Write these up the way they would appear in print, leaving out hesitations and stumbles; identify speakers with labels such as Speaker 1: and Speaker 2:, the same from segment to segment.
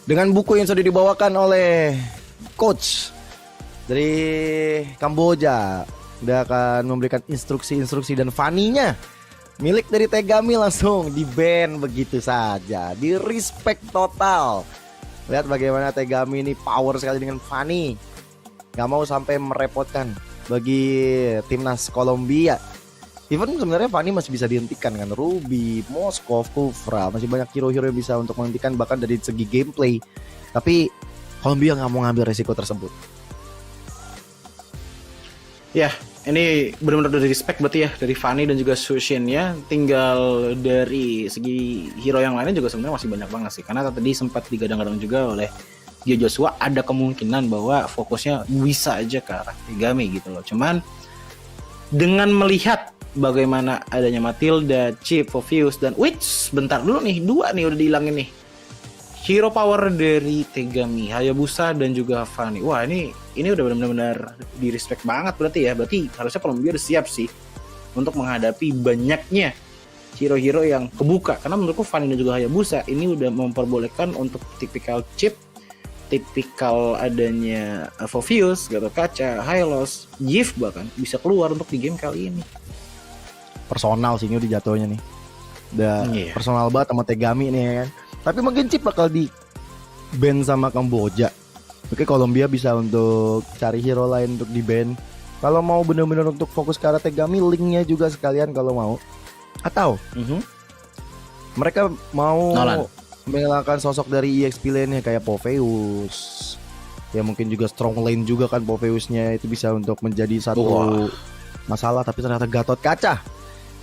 Speaker 1: Dengan buku yang sudah dibawakan oleh coach dari Kamboja, dia akan memberikan instruksi-instruksi dan Fanny-nya milik dari Tegami langsung di-ban begitu saja, di respect total. Lihat bagaimana Tegami ini power sekali dengan Fanny, gak mau sampai merepotkan bagi timnas Kolombia. Even sebenarnya Fanny masih bisa dihentikan kan, Ruby, Moskov, Kufra, masih banyak hero-hero yang bisa untuk menghentikan bahkan dari segi gameplay. Tapi Kolombia nggak mau ngambil resiko tersebut.
Speaker 2: Ya, ini benar-benar dari respect berarti ya dari Fanny dan juga Sushin ya. Tinggal dari segi hero yang lainnya juga sebenarnya masih banyak banget sih. Karena tadi sempat digadang-gadang juga oleh Gio Joshua ada kemungkinan bahwa fokusnya bisa aja ke arah Tegami gitu loh. Cuman dengan melihat bagaimana adanya Matilda, Chip, Fofius, dan which bentar dulu nih, 2 nih udah dihilangin nih. Hero power dari Tegami, Hayabusa, dan juga Fanny. Wah ini udah benar-benar di respect banget berarti ya. Berarti harusnya Columbia udah siap sih untuk menghadapi banyaknya hero-hero yang kebuka. Karena menurutku Fanny dan juga Hayabusa ini udah memperbolehkan untuk tipikal Chip, tipikal adanya Fofius, Gatot Kaca, Hylos, Gift bahkan bisa keluar untuk di game kali ini.
Speaker 1: Personal sih ini udah jatuhnya nih. Udah personal banget sama Tegami nih ya kan. Tapi mungkin Chip bakal di ban sama Kamboja. Oke, Kolombia bisa untuk cari hero lain untuk di ban. Kalau mau bener-bener untuk fokus ke arah Tegami, linknya juga sekalian kalau mau. Atau mereka mau menghilangkan sosok dari EXP lane-nya kayak Popheus. Ya mungkin juga strong lane juga kan Popheusnya itu bisa untuk menjadi satu masalah. Tapi ternyata Gatot Kaca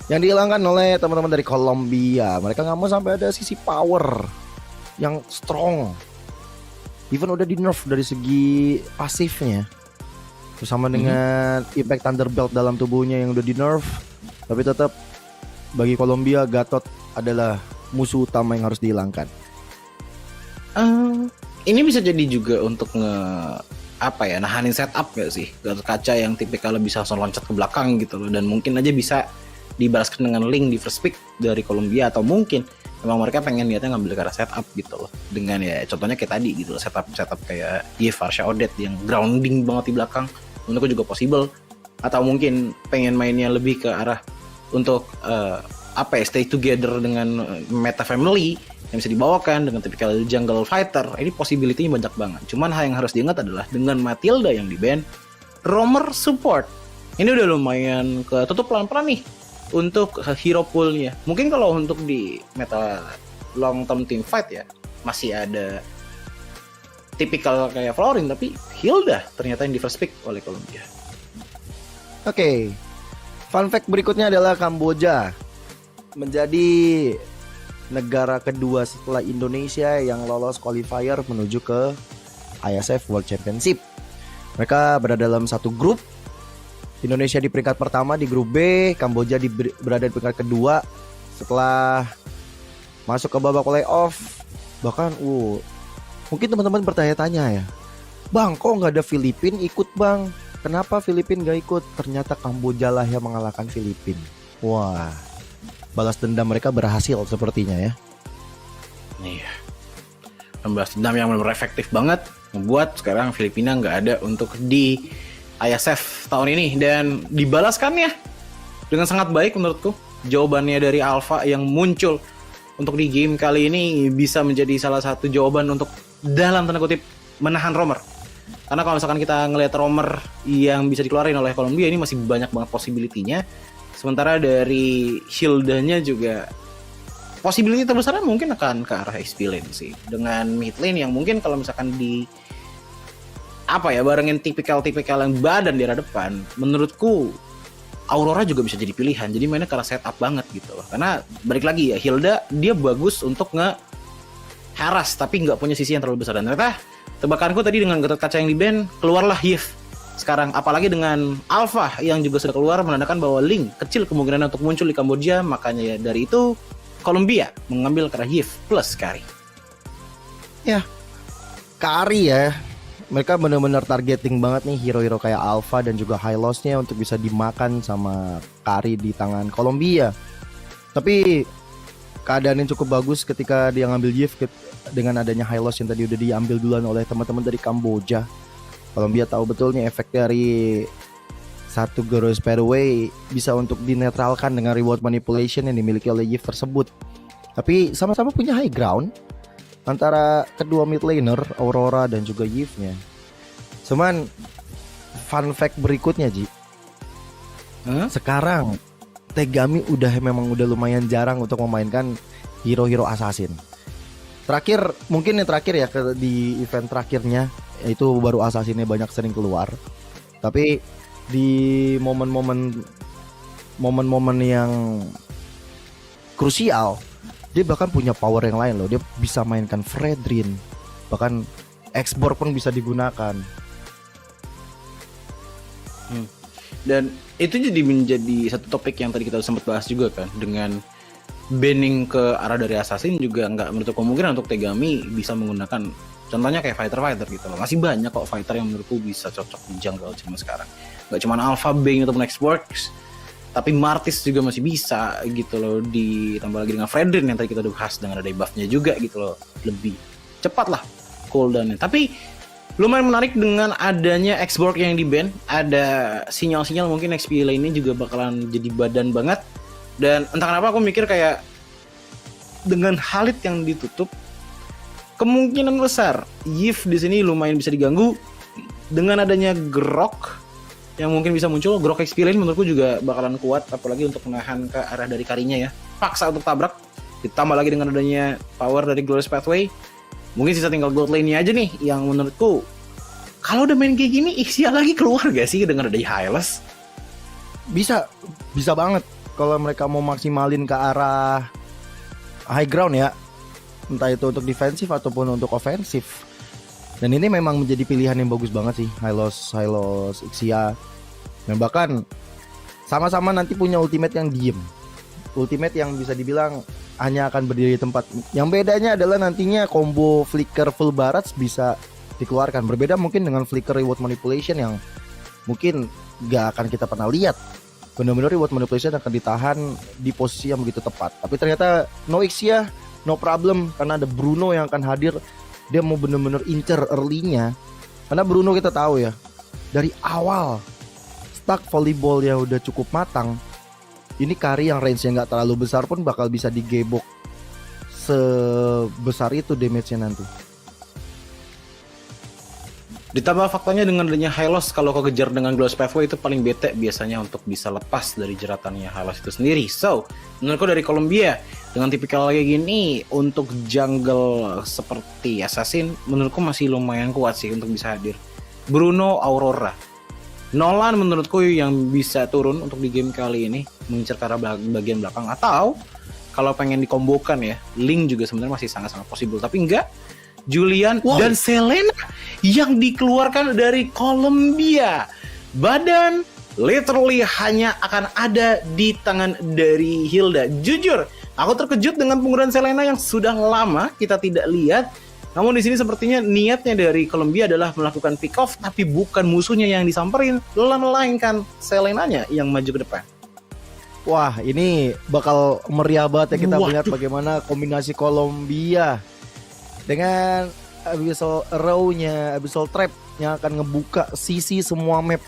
Speaker 1: yang dihilangkan oleh teman-teman dari Kolombia. Mereka nggak mau sampai ada sisi power yang strong. Even udah di nerf dari segi pasifnya, bersama dengan impact Thunderbelt dalam tubuhnya yang udah di nerf. Tapi tetap bagi Kolombia, Gatot adalah musuh utama yang harus dihilangkan.
Speaker 2: Ini bisa jadi juga untuk nahanin setup gak sih? Gatot Kaca yang tipikal bisa langsung loncat ke belakang gitu loh, dan mungkin aja bisa dibalaskan dengan link di first pick dari Kolombia, atau mungkin memang mereka pengen niatnya ngambil ke arah setup gitu loh, dengan ya contohnya kayak tadi gitu loh, setup kayak Varsha Odette yang grounding banget di belakang, menurutku juga possible. Atau mungkin pengen mainnya lebih ke arah untuk stay together dengan meta family yang bisa dibawakan dengan tipikal jungle fighter. Ini possibility-nya banyak banget. Cuman hal yang harus diingat adalah dengan Matilda yang di ban, roamer support ini udah lumayan ketutup pelan-pelan nih untuk hero pool-nya. Mungkin kalau untuk di meta long term team fight ya masih ada tipikal kayak Florin, tapi Hilda ternyata yang di first pick oleh Columbia.
Speaker 1: Oke. Fun fact berikutnya adalah Kamboja menjadi negara kedua setelah Indonesia yang lolos qualifier menuju ke ISF World Championship. Mereka berada dalam satu grup. Indonesia di peringkat pertama di grup B, Kamboja berada di peringkat kedua setelah masuk ke babak playoff. Bahkan mungkin teman-teman bertanya-tanya ya, Bang, kok nggak ada Filipina ikut bang? Kenapa Filipina nggak ikut? Ternyata Kamboja lah yang mengalahkan Filipina. Wah, balas dendam mereka berhasil sepertinya ya.
Speaker 2: Iya, balas dendam yang benar efektif banget, membuat sekarang Filipina nggak ada untuk di ISF tahun ini, dan dibalaskannya dengan sangat baik menurutku. Jawabannya dari Alpha yang muncul untuk di game kali ini bisa menjadi salah satu jawaban untuk dalam tanda kutip menahan roamer. Karena kalau misalkan kita ngelihat roamer yang bisa dikeluarin oleh Colombia ini masih banyak banget possibility-nya. Sementara dari Hilda-nya juga possibility terbesarnya mungkin akan ke arah XP lane sih. Dengan mid lane yang mungkin kalau misalkan di barengin tipikal yang badan di arah depan, menurutku Aurora juga bisa jadi pilihan. Jadi mainnya ke arah setup banget gitu loh. Karena balik lagi ya, Hilda dia bagus untuk nge-harass tapi nggak punya sisi yang terlalu besar. Dan ternyata tebakanku tadi dengan Gatot Kaca yang di ban, keluarlah Yves sekarang. Apalagi dengan Alpha yang juga sudah keluar, menandakan bahwa Link kecil kemungkinan untuk muncul di Kamboja. Makanya ya dari itu Columbia mengambil ke arah Yves plus Kari.
Speaker 1: Ya, Kari ya. Mereka benar-benar targeting banget nih hero-hero kayak Alpha dan juga Hylos-nya untuk bisa dimakan sama Kari di tangan Columbia. Tapi keadaan yang cukup bagus ketika dia ngambil Yves dengan adanya high loss yang tadi udah diambil duluan oleh teman-teman dari Kamboja. Colombia tahu betul nih efek dari satu Goro Sparrowway bisa untuk dinetralkan dengan reward manipulation yang dimiliki oleh Yves tersebut. Tapi sama-sama punya high ground antara kedua mid laner Aurora dan juga Yves-nya. Cuman fun fact berikutnya Ji, sekarang Tegami memang udah lumayan jarang untuk memainkan hero-hero assassin. Mungkin yang terakhir ya di event terakhirnya itu baru assassinnya banyak sering keluar. Tapi di momen-momen yang krusial dia bahkan punya power yang lain loh. Dia bisa mainkan Fredrin, bahkan X-Borg pun bisa digunakan.
Speaker 2: Dan itu jadi menjadi satu topik yang tadi kita sempat bahas juga kan, dengan banning ke arah dari assassin juga nggak menutup kemungkinan untuk Tegami bisa menggunakan, contohnya kayak fighter gitu loh. Masih banyak kok fighter yang menurutku bisa cocok di jungle zaman sekarang. Nggak cuma Alpha, Bane ataupun X-Borg, tapi Martis juga masih bisa gitu loh, ditambah lagi dengan Fredrin yang tadi kita udah bahas dengan ada buff-nya juga gitu loh, lebih cepat lah cooldown-nya. Tapi lumayan menarik dengan adanya X-Borg yang di-ban. Ada sinyal-sinyal mungkin XP lainnya juga bakalan jadi badan banget. Dan entah kenapa aku mikir kayak dengan Khalid yang ditutup, kemungkinan besar Yves di sini lumayan bisa diganggu. Dengan adanya Grok yang mungkin bisa muncul, Grok XP lane menurutku juga bakalan kuat, apalagi untuk menahan ke arah dari Karinya ya. Paksa untuk tabrak. Ditambah lagi dengan adanya power dari Glorious Pathway. Mungkin sisa tinggal gold lane-nya aja nih yang menurutku kalau udah main kayak gini Ixia lagi keluar gak sih dengan ada Hylas?
Speaker 1: Bisa banget kalau mereka mau maksimalin ke arah high ground ya, entah itu untuk defensif ataupun untuk ofensif. Dan ini memang menjadi pilihan yang bagus banget sih, Hylos Ixia. Dan bahkan sama-sama nanti punya ultimate yang diem, ultimate yang bisa dibilang hanya akan berdiri di tempat. Yang bedanya adalah nantinya combo flicker full barrage bisa dikeluarkan. Berbeda mungkin dengan flicker reward manipulation yang mungkin gak akan kita pernah lihat. Benar-benar reward manipulation akan ditahan di posisi yang begitu tepat. Tapi ternyata no Ixia, no problem, karena ada Bruno yang akan hadir. Dia mau benar-benar incer early-nya. Karena Bruno kita tahu ya, dari awal stack volleyball yang udah cukup matang. Ini Kari yang range-nya gak terlalu besar pun bakal bisa digebok sebesar itu damage-nya nanti.
Speaker 2: Ditambah faktanya dengan adanya Hylos, kalau kejar dengan Glorious Pathway itu paling bete biasanya untuk bisa lepas dari jeratannya Hylos itu sendiri. So, menurutku dari Colombia dengan tipikal kayak gini untuk jungle seperti Assassin menurutku masih lumayan kuat sih untuk bisa hadir. Bruno, Aurora, Nolan menurutku yang bisa turun untuk di game kali ini mengincar ke arah bagian belakang, atau kalau pengen dikombokan ya, Link juga sebenarnya masih sangat-sangat possible, tapi enggak. Julian dan Selena yang dikeluarkan dari Colombia, badan literally hanya akan ada di tangan dari Hilda. Jujur, aku terkejut dengan penggunaan Selena yang sudah lama kita tidak lihat. Namun di sini sepertinya niatnya dari Colombia adalah melakukan pick off, tapi bukan musuhnya yang disamperin, melainkan Selenanya yang maju ke depan.
Speaker 1: Wah, ini bakal meriah banget ya kita melihat bagaimana kombinasi Colombia dengan Abyssal Row-nya, Abyssal Trap yang akan ngebuka sisi semua map,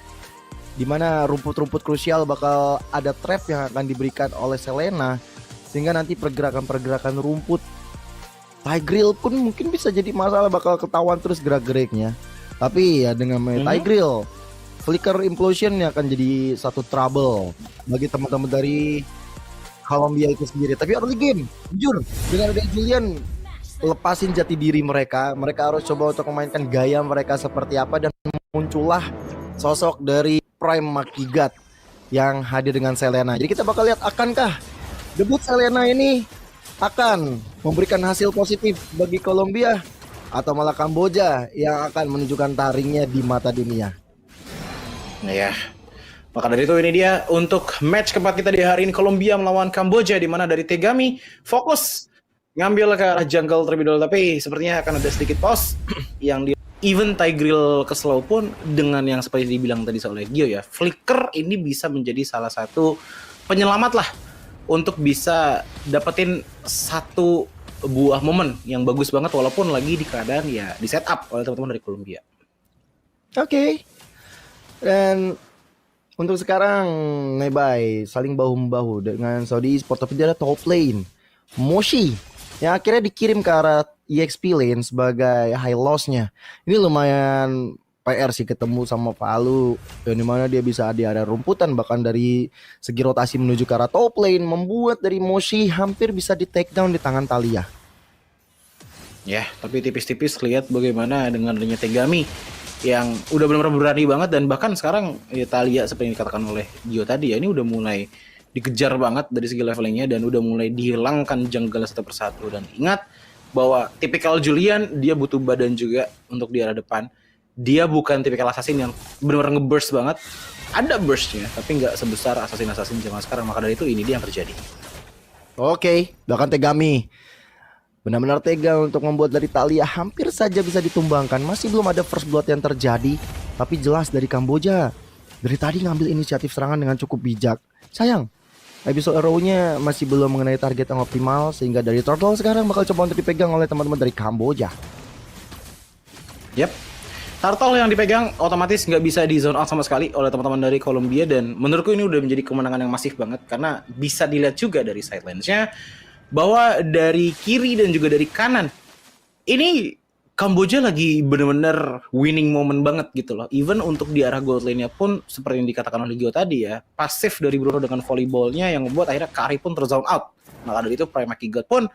Speaker 1: dimana rumput-rumput krusial bakal ada trap yang akan diberikan oleh Selena, sehingga nanti pergerakan-pergerakan rumput Tigreal pun mungkin bisa jadi masalah, bakal ketahuan terus gerak-geriknya. Tapi ya dengan Tigreal, Flicker Implosion yang akan jadi satu trouble bagi teman-teman dari Colombia itu sendiri. Tapi early game, jujur, dengan ada Julian, lepasin jati diri mereka harus coba untuk memainkan gaya mereka seperti apa, dan muncullah sosok dari Prime Makigat yang hadir dengan Selena. Jadi kita bakal lihat akankah debut Selena ini akan memberikan hasil positif bagi Colombia atau malah Kamboja yang akan menunjukkan taringnya di mata dunia.
Speaker 2: Ya, maka dari itu ini dia untuk match keempat kita di hari ini, Colombia melawan Kamboja, di mana dari Tegami fokus ngambil ke arah jungle terlebih dahulu, tapi sepertinya akan ada sedikit pause yang di even Tigreal ke slow pun dengan yang seperti dibilang tadi oleh Gio ya, Flicker ini bisa menjadi salah satu penyelamat lah untuk bisa dapetin satu buah momen yang bagus banget walaupun lagi di keadaan ya di setup oleh teman-teman dari Colombia.
Speaker 1: Oke. Dan untuk sekarang Nebay saling bahu-membahu dengan Saudi Esports, tapi dia ada top lane Moshi yang akhirnya dikirim ke arah EXP lane sebagai high loss-nya. Ini lumayan PR sih ketemu sama Palu, dan dimana dia bisa di area rumputan, bahkan dari segi rotasi menuju ke arah top lane membuat dari Moshi hampir bisa di take down di tangan Talia.
Speaker 2: Ya, tapi tipis-tipis lihat bagaimana dengan adanya Tegami yang udah benar-benar berani banget, dan bahkan sekarang ya, Talia seperti yang dikatakan oleh Gio tadi ya, ini udah mulai dikejar banget dari segi levelingnya dan udah mulai dihilangkan jungle satu persatu. Dan ingat bahwa tipikal Julian dia butuh badan juga untuk di arah depan. Dia bukan tipikal assassin yang benar-benar ngeburst banget. Ada burstnya, tapi nggak sebesar assassin zaman sekarang. Maka dari itu ini dia yang terjadi.
Speaker 1: Oke, bahkan Tegami benar-benar tega untuk membuat dari Talia hampir saja bisa ditumbangkan. Masih belum ada first blood yang terjadi, tapi jelas dari Kamboja dari tadi ngambil inisiatif serangan dengan cukup bijak. Sayang, episode arrow-nya masih belum mengenai target yang optimal, sehingga dari Turtle sekarang bakal coba untuk dipegang oleh teman-teman dari Kamboja.
Speaker 2: Yep, Turtle yang dipegang otomatis nggak bisa di zone out sama sekali oleh teman-teman dari Colombia, dan menurutku ini udah menjadi kemenangan yang masif banget karena bisa dilihat juga dari sidelines-nya bahwa dari kiri dan juga dari kanan ini Kamboja lagi bener-bener winning moment banget gitu loh. Even untuk di arah gold lane-nya pun seperti yang dikatakan oleh Gio tadi ya, pasif dari Bruno dengan volleyball-nya yang membuat akhirnya Kari pun terzone out. Maka dari itu Prime Maki God pun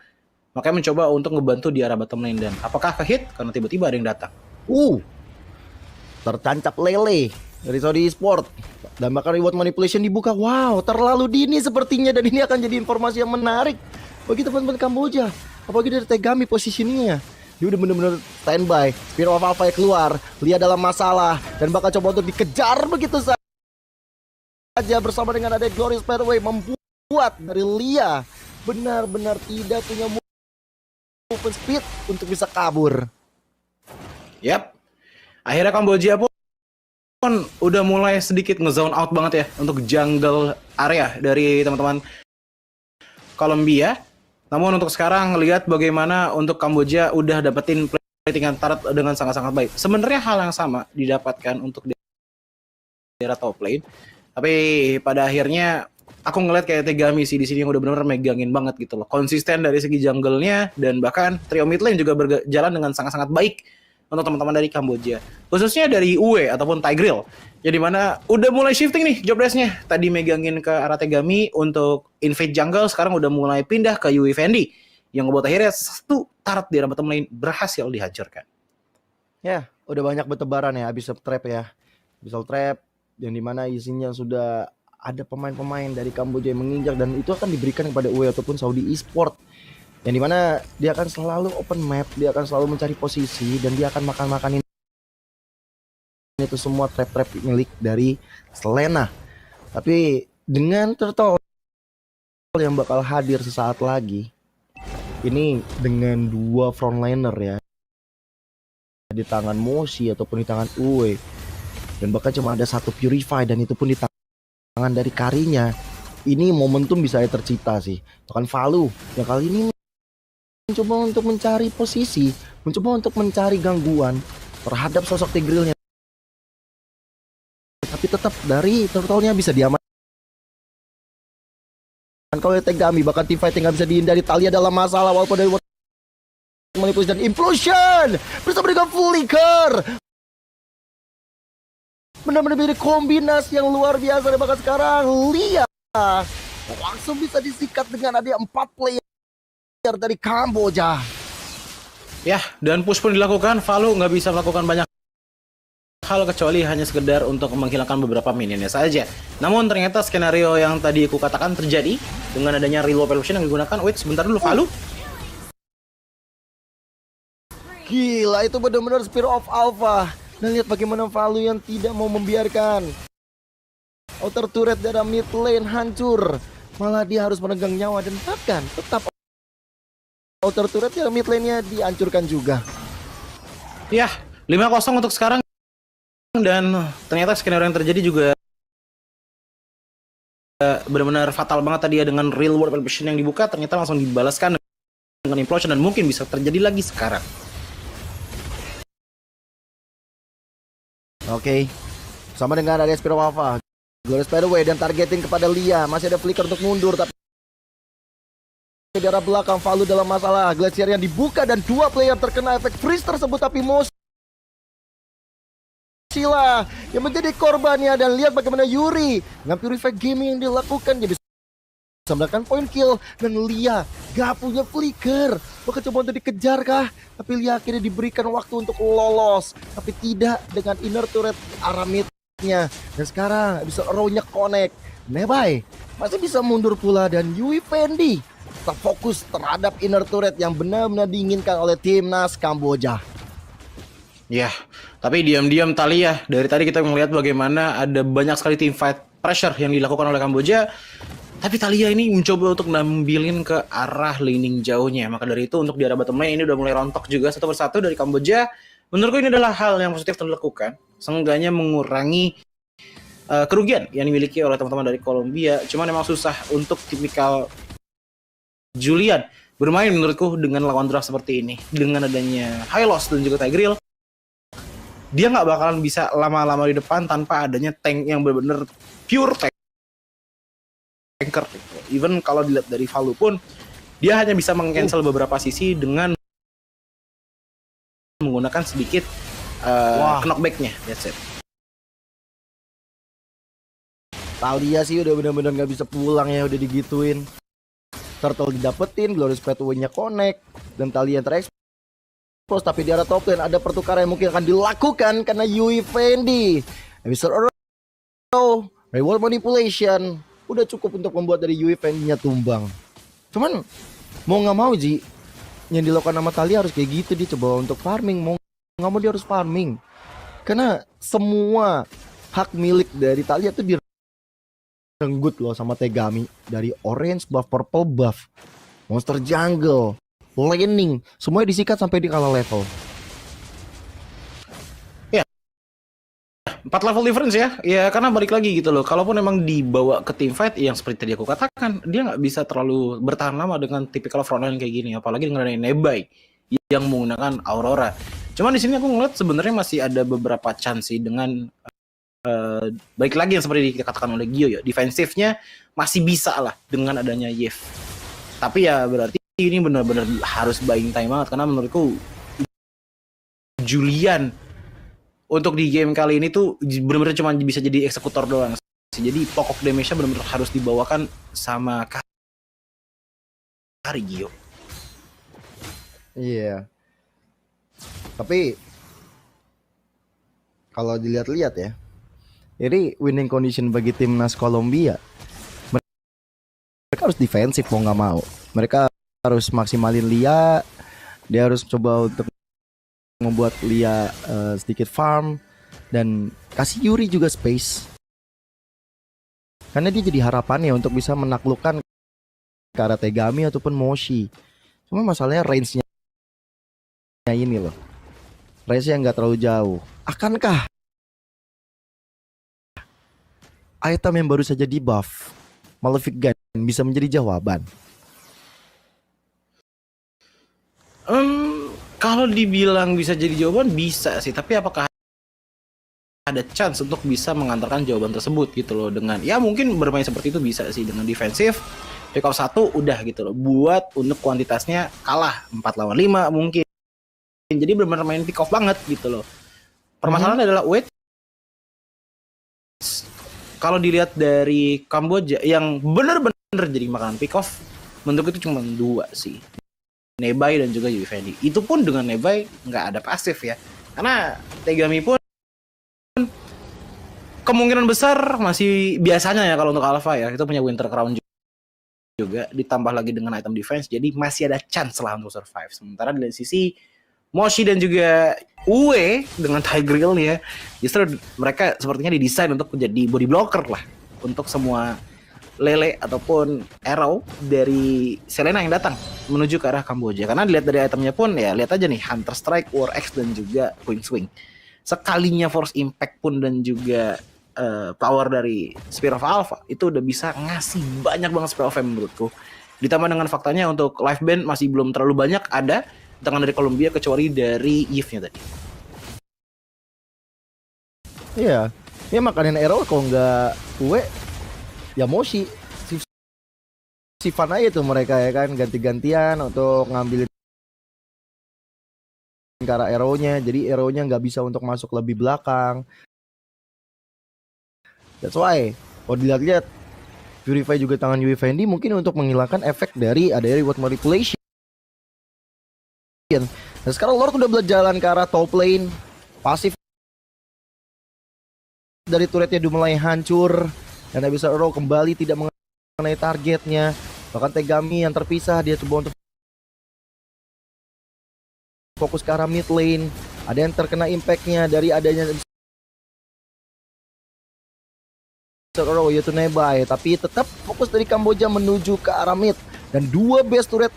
Speaker 2: makanya mencoba untuk ngebantu di arah bottom lane, dan apakah ke-hit? Karena tiba-tiba ada yang datang.
Speaker 1: Tertancap lele dari Saudi Esports, dan bahkan reward manipulation dibuka. Wow, terlalu dini sepertinya, dan ini akan jadi informasi yang menarik bagi teman-teman Kamboja. Apalagi dari Tegami positioningnya, dia udah bener-bener standby. Spear of Alpha keluar, Lia dalam masalah dan bakal coba untuk dikejar begitu saja bersama dengan ada Glorious Pathway, membuat dari Lia benar-benar tidak punya movement speed untuk bisa kabur.
Speaker 2: Yap, akhirnya Kamboja pun udah mulai sedikit nge-zone out banget ya untuk jungle area dari teman-teman Colombia. Namun untuk sekarang lihat bagaimana untuk Kamboja udah dapetin platingan turret dengan sangat-sangat baik. Sebenarnya hal yang sama didapatkan untuk daerah top lane, tapi pada akhirnya aku ngeliat kayak Tegami sih di sini yang udah benar-benar megangin banget gitu loh. Konsisten dari segi jungle-nya, dan bahkan trio mid lane juga berjalan dengan sangat-sangat baik untuk teman-teman dari Kamboja. Khususnya dari UE ataupun Tigreal. Jadi mana udah mulai shifting nih job desk-nya. Tadi megangin ke arah Tegami untuk invade jungle, sekarang udah mulai pindah ke Yui Fendi yang ngebuat akhirnya satu turret di arah bottom lane berhasil dihancurkan.
Speaker 1: Ya, udah banyak bertebaran ya Abyssal Trap ya. Abyssal Trap yang dimana isinya sudah ada pemain-pemain dari Kamboja yang menginjak, dan itu akan diberikan kepada UE ataupun Saudi Esports. Yang dimana dia akan selalu open map, dia akan selalu mencari posisi, dan dia akan makan-makanin itu semua trap-trap milik dari Selena. Tapi dengan Turtle yang bakal hadir sesaat lagi, ini dengan dua frontliner ya, di tangan Moshi ataupun di tangan Uwe, dan bahkan cuma ada satu Purify, dan itu pun di tangan dari Karinya. Ini momentum bisa tercipta sih. Bahkan Valu yang kali ini mencoba untuk mencari posisi, mencoba untuk mencari gangguan terhadap sosok Tigrealnya, tapi tetap dari Turtle-nya bisa diamankan. Kalau Tegami bahkan team fighting nggak bisa dihindari. Talia dalam masalah walaupun dari manipulasi dan implosion bersama dengan flicker. Benar-benar menjadi kombinasi yang luar biasa. Dan bahkan sekarang Lia langsung bisa disikat dengan ada 4 player dari Kamboja.
Speaker 2: Ya, dan push pun dilakukan. Valu nggak bisa melakukan banyak hal kecuali hanya sekedar untuk menghilangkan beberapa minionnya saja. Namun ternyata skenario yang tadi aku katakan terjadi dengan adanya real evolution yang digunakan. Wait, sebentar dulu, Valu.
Speaker 1: Gila, itu benar-benar Spear of Alpha. Dan lihat bagaimana Valu yang tidak mau membiarkan outer turret dari mid lane hancur. Malah dia harus menegang nyawa, dan bahkan tetap outer turret yang mid lane-nya dihancurkan juga.
Speaker 2: Ya, 5-0 untuk sekarang. Dan ternyata skenario yang terjadi juga benar-benar fatal banget tadi ya dengan real world ambition yang dibuka, ternyata langsung dibalaskan dengan implosion dan mungkin bisa terjadi lagi sekarang.
Speaker 1: Oke. Sama dengan ada Spiro Wafa. Glorious Pathway dan targeting kepada Lia. Masih ada flicker untuk mundur tapi di arah belakang Valu dalam masalah. Glacier yang dibuka dan dua player terkena efek freeze tersebut, tapi Sila yang menjadi korbannya. Dan lihat bagaimana Yuri dengan Purify Gaming yang dilakukan, dia bisa mendapatkan point kill. Dan Lia gak punya flicker, bahkan coba untuk dikejar kah, tapi Lia akhirnya diberikan waktu untuk lolos, tapi tidak dengan inner turret arah midnya. Dan sekarang bisa row-nya connect. Nebai masih bisa mundur pula dan Yui Fendi terfokus terhadap inner turret yang benar-benar diinginkan oleh timnas Kamboja.
Speaker 2: Ya, tapi diam-diam Thalia, dari tadi kita melihat bagaimana ada banyak sekali team fight pressure yang dilakukan oleh Kamboja. Tapi Thalia ini mencoba untuk ngambilin ke arah laning jauhnya. Maka dari itu untuk di arah bottom lane ini udah mulai rontok juga satu persatu dari Kamboja. Menurutku ini adalah hal yang positif dilakukan. Seenggaknya mengurangi kerugian yang dimiliki oleh teman-teman dari Kolombia. Cuman memang susah untuk tipikal Julian bermain menurutku dengan lawan draft seperti ini. Dengan adanya Hylos dan juga Tigreal, dia nggak bakalan bisa lama-lama di depan tanpa adanya tank yang benar-benar pure tanker. Even kalau dilihat dari Valu pun, dia hanya bisa meng-cancel beberapa sisi dengan menggunakan sedikit knockback-nya. That's it.
Speaker 1: Thalia sih udah benar-benar nggak bisa pulang ya, udah digituin. Turtle didapetin, Glorious Pathway-nya connect, dan Thalia terekspos. Tapi di arah top lane ada pertukaran yang mungkin akan dilakukan karena Yui Fendi. Mr. Reward Manipulation udah cukup untuk membuat dari Yui Fendi-nya tumbang. Cuman mau nggak mau Ji, yang dilakukan sama Thalia harus kayak gitu. Dia coba untuk farming, mau nggak mau dia harus farming. Karena semua hak milik dari Thalia tuh direnggut loh sama Tegami. Dari orange buff, purple buff, monster jungle, laning, semuanya disikat sampai di kalah level.
Speaker 2: Ya, 4 level difference ya. Ya karena balik lagi gitu loh. Kalaupun emang dibawa ke team fight yang seperti tadi aku katakan, dia nggak bisa terlalu bertahan lama dengan tipikal frontline kayak gini. Apalagi dengan Nebai yang menggunakan Aurora. Cuman di sini aku ngeliat sebenarnya masih ada beberapa chance sih dengan baik lagi yang seperti dikatakan oleh Gio ya. Defensifnya masih bisa lah dengan adanya Yef. Tapi ya berarti ini benar-benar harus buying time banget karena menurutku Julian untuk di game kali ini tuh benar-benar cuma bisa jadi eksekutor doang. Jadi pokok damage-nya benar-benar harus dibawakan sama Kari Gio.
Speaker 1: Iya. Tapi kalau dilihat-lihat ya, ini winning condition bagi timnas Kolombia. Mereka harus defensif mau nggak mau. Mereka harus maksimalin Lia. Dia harus coba untuk membuat Lia sedikit farm dan kasih Yuri juga space. Karena dia jadi harapannya untuk bisa menaklukkan ke arah Tegami ataupun Moshi. Cuma masalahnya range-nya ini loh. Range-nya nggak terlalu jauh. Akankah item yang baru saja di buff Malefic Gun bisa menjadi jawaban?
Speaker 2: Kalau dibilang bisa jadi jawaban bisa sih, tapi apakah ada chance untuk bisa mengantarkan jawaban tersebut gitu loh, dengan ya mungkin bermain seperti itu bisa sih dengan defensif pick off 1 udah gitu loh, buat untuk kuantitasnya kalah 4 lawan 5 mungkin. Jadi benar-benar main pick off banget gitu loh. Permasalahan adalah wait. Kalau dilihat dari Kamboja yang benar-benar jadi makanan pick off, menurut itu cuma 2 sih. Nebai dan juga Yui Fendi. Itu pun dengan Nebai nggak ada pasif ya. Karena Tegami pun kemungkinan besar masih biasanya ya kalau untuk Alpha ya, itu punya Winter Crown juga, ditambah lagi dengan item defense, jadi masih ada chance lah untuk survive. Sementara dari sisi Moshi dan juga Uwe dengan Tigreal nih ya, justru mereka sepertinya didesain untuk menjadi body blocker lah untuk semua lele ataupun arrow dari Selena yang datang menuju ke arah Kamboja. Karena dilihat dari itemnya pun ya, lihat aja nih, Hunter Strike, War Axe dan juga Queen Swing. Sekalinya Force Impact pun dan juga power dari Spear of Alpha itu udah bisa ngasih banyak banget Spear of Fame menurutku. Ditambah dengan faktanya untuk live band masih belum terlalu banyak ada tangan dari Columbia kecuali dari Eve-nya tadi.
Speaker 1: Iya, ya makanin Arrow kalau nggak kue ya Moshi. Sifan aja tuh mereka ya kan, ganti-gantian untuk ngambilin ke arah arrow-nya. Jadi arrow-nya nggak bisa untuk masuk lebih belakang. That's why kalau dilihat-lihat Purify juga tangan Yui Fendi mungkin untuk menghilangkan efek dari ada reward manipulation. Nah sekarang Lord udah berjalan ke arah top lane. Pasif dari turretnya udah mulai hancur. Dan bisa Arrow kembali tidak mengenai targetnya. Bahkan Tegami yang terpisah, dia coba untuk fokus ke arah mid lane. Ada yang terkena impactnya dari adanya Arrow yaitu Nebai, tapi tetap fokus dari Kamboja menuju ke arah mid. Dan dua base turret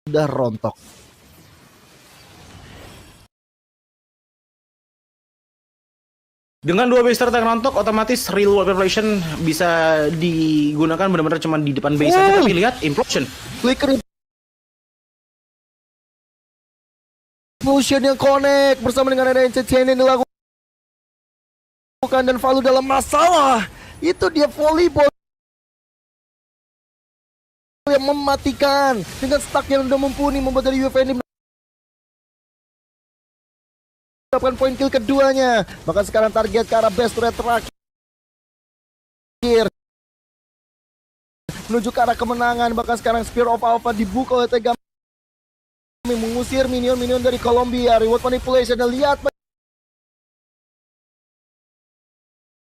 Speaker 1: udah rontok.
Speaker 2: Dengan dua base turret yang rontok, otomatis real world population bisa digunakan benar-benar cuma di depan base aja. Tapi lihat implosion.
Speaker 1: Flicker implosion yang connect bersama dengan ada NCCN yang dilakukan dan Valu dalam masalah. Itu dia volleyball yang mematikan dengan stack yang udah mumpuni membuat dari UFN mendapatkan poin kill keduanya. Bahkan sekarang target ke arah best turret terakhir menuju ke arah kemenangan. Bahkan sekarang Spear of Alpha dibuka oleh Tegami mengusir minion-minion dari Columbia. Reward manipulation, dan lihat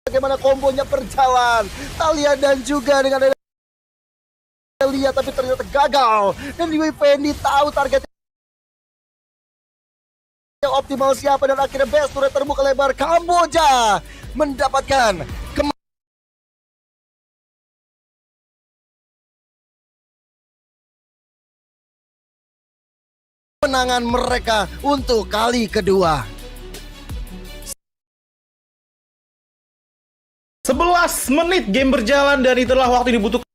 Speaker 1: bagaimana kombonya berjalan. Talia dan juga dengan lihat tapi ternyata gagal. Dan Yui Fendi tahu targetnya yang optimal siapa, dan akhirnya best turret terbuka lebar. Kamboja mendapatkan kemenangan mereka untuk kali kedua.
Speaker 2: 11 menit game berjalan dan itulah waktu yang dibutuhkan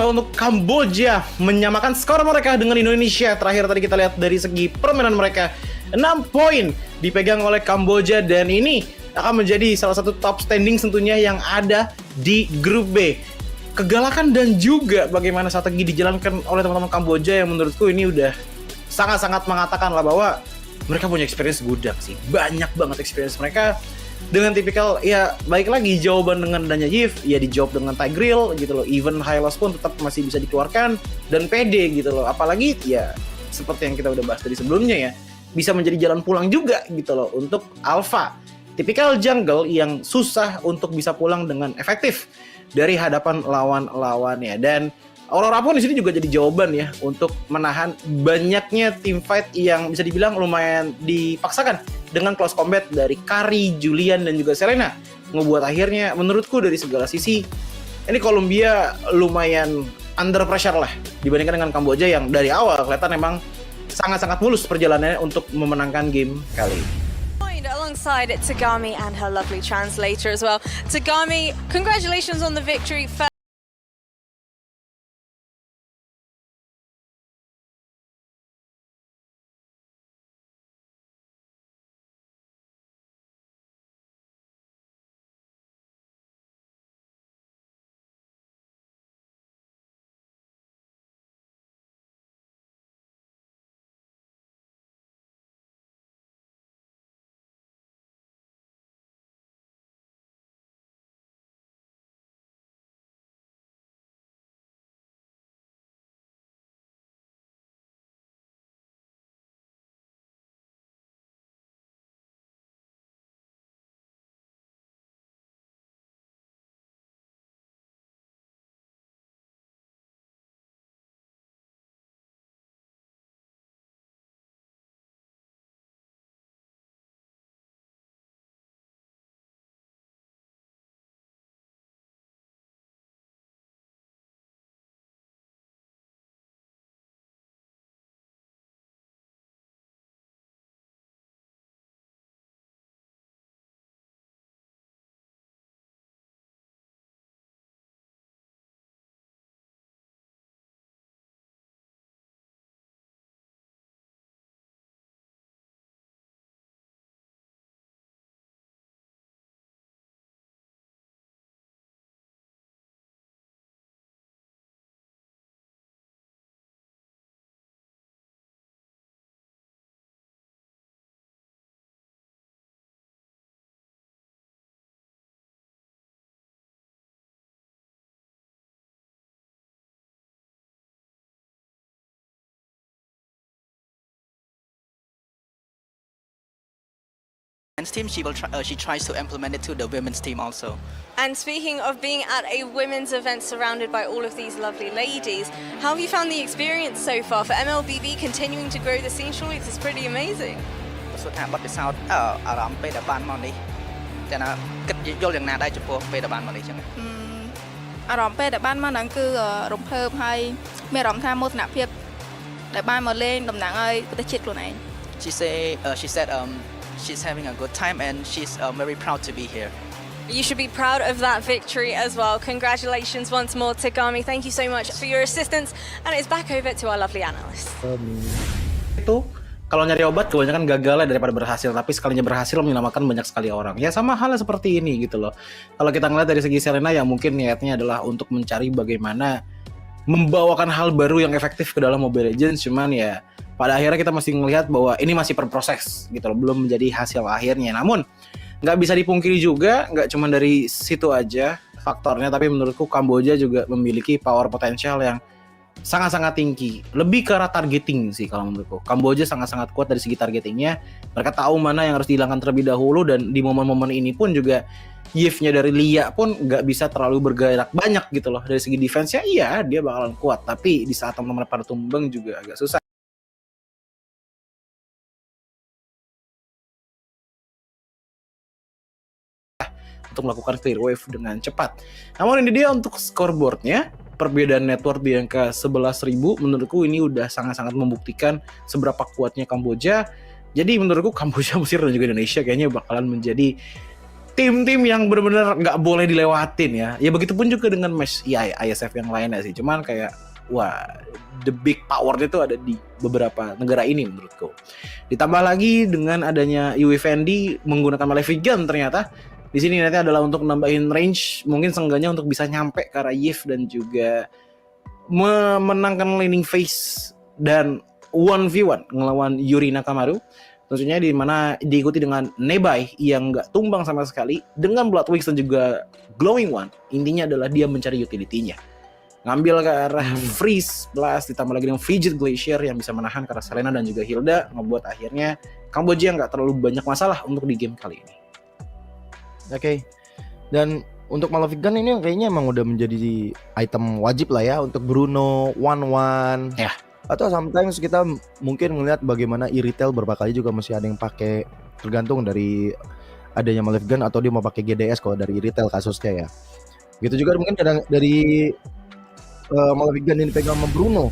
Speaker 2: untuk Kamboja menyamakan skor mereka dengan Indonesia. Terakhir tadi kita lihat dari segi permainan mereka, 6 poin dipegang oleh Kamboja dan ini akan menjadi salah satu top standing tentunya yang ada di grup B. Kegalakan dan juga bagaimana strategi dijalankan oleh teman-teman Kamboja yang menurutku ini udah sangat-sangat mengatakan lah bahwa mereka punya experience gudang sih. Banyak banget experience mereka. Dengan tipikal, ya baik lagi jawaban dengan adanya Yves, ya dijawab dengan Tigreal gitu loh. Even high loss pun tetap masih bisa dikeluarkan dan pede gitu loh. Apalagi ya seperti yang kita udah bahas tadi sebelumnya ya, bisa menjadi jalan pulang juga gitu loh untuk Alpha. Tipikal jungle yang susah untuk bisa pulang dengan efektif dari hadapan lawan-lawannya. Dan Aurora pun di sini juga jadi jawaban ya untuk menahan banyaknya team fight yang bisa dibilang lumayan dipaksakan dengan close combat dari Kari, Julian dan juga Selena. Ngebuat akhirnya menurutku dari segala sisi ini Columbia lumayan under pressure lah dibandingkan dengan Kamboja yang dari awal kelihatan memang sangat-sangat mulus perjalanannya untuk memenangkan game kali ini.
Speaker 3: Alongside Tagami and her lovely translator as well. Tagami, congratulations on the victory.
Speaker 4: men's team, she tries to implement it to the women's team also.
Speaker 3: And speaking of being at a women's event surrounded by all of these lovely ladies, how have you found the experience so far for MLBB continuing to grow the scene? Surely this is pretty amazing.
Speaker 4: សួរថាបទពិសោធន៍អារម្មណ៍ពេលដែលបានមកនេះតែណាគិតយល់យ៉ាងណាដែរចំពោះពេលដែលបានមកនេះចឹង
Speaker 5: អារម្មណ៍ពេលដែលបានមកហ្នឹងគឺរំភើបហើយមានអារម្មណ៍ថាមោទនភាពដែលបានមកលេងតំណាងឲ្យប្រទេសជាតិខ្លួនឯង
Speaker 4: she said she's having a good time and she's very proud to be here.
Speaker 3: You should be proud of that victory as well. Congratulations once more, Tagami. Thank you so much for your assistance. And it's back over to our lovely analyst.
Speaker 2: Itu kalau nyari obat kebanyakan gagal daripada berhasil, tapi sekalinya berhasil menyelamatkan banyak sekali orang. Ya sama halnya seperti ini gitu loh. Kalau kita ngeliat dari segi Serena yang mungkin niatnya adalah untuk mencari bagaimana membawakan hal baru yang efektif ke dalam Mobile Legends, cuman ya pada akhirnya kita masih ngelihat bahwa ini masih berproses gitu loh, belum menjadi hasil akhirnya. Namun nggak bisa dipungkiri juga, nggak cuma dari situ aja faktornya, tapi menurutku Kamboja juga memiliki power potensial yang sangat-sangat tinggi. Lebih ke arah targeting sih kalau menurutku. Kamboja sangat-sangat kuat dari segi targetingnya. Mereka tahu mana yang harus dihilangkan terlebih dahulu, dan di momen-momen ini pun juga Yif-nya dari Lia pun nggak bisa terlalu bergerak banyak gitu loh. Dari segi defense-nya iya dia bakalan kuat, tapi di saat teman-teman pada tumbang juga agak susah untuk melakukan clear wave dengan cepat. Namun ini dia untuk scoreboardnya. Perbedaan network di angka 11.000 menurutku ini udah sangat-sangat membuktikan seberapa kuatnya Kamboja. Jadi menurutku Kamboja, Mesir dan juga Indonesia kayaknya bakalan menjadi tim-tim yang benar-benar nggak boleh dilewatin ya. Ya begitupun juga dengan match ISF yang lainnya sih. Cuman kayak wah, the big power itu ada di beberapa negara ini menurutku. Ditambah lagi dengan adanya UEFND menggunakan Malefic Gun, ternyata di sini nanti adalah untuk nambahin range, mungkin seenggaknya untuk bisa nyampe ke arah Yif dan juga memenangkan laning phase dan 1v1 ngelawan Yuri Nakamaru. Tentunya di mana diikuti dengan Nebai yang nggak tumbang sama sekali, dengan Bloodwings dan juga Glowing One. Intinya adalah dia mencari utility-nya. Ngambil ke arah Freeze Blast, ditambah lagi dengan Fidget Glacier yang bisa menahan ke arah Selena dan juga Hilda, ngebuat akhirnya Kamboja nggak terlalu banyak masalah untuk di game kali ini.
Speaker 1: Oke. Dan untuk Malefic Gun ini kayaknya emang udah menjadi item wajib lah ya untuk Bruno, One.
Speaker 2: Ya.
Speaker 1: Atau sometimes kita mungkin ngelihat bagaimana e-retail beberapa kali juga masih ada yang pakai, tergantung dari adanya Malefic Gun atau dia mau pakai GDS kalau dari e-retail kasusnya ya. Gitu juga mungkin kadang dari Malefic Gun ini pegang sama Bruno.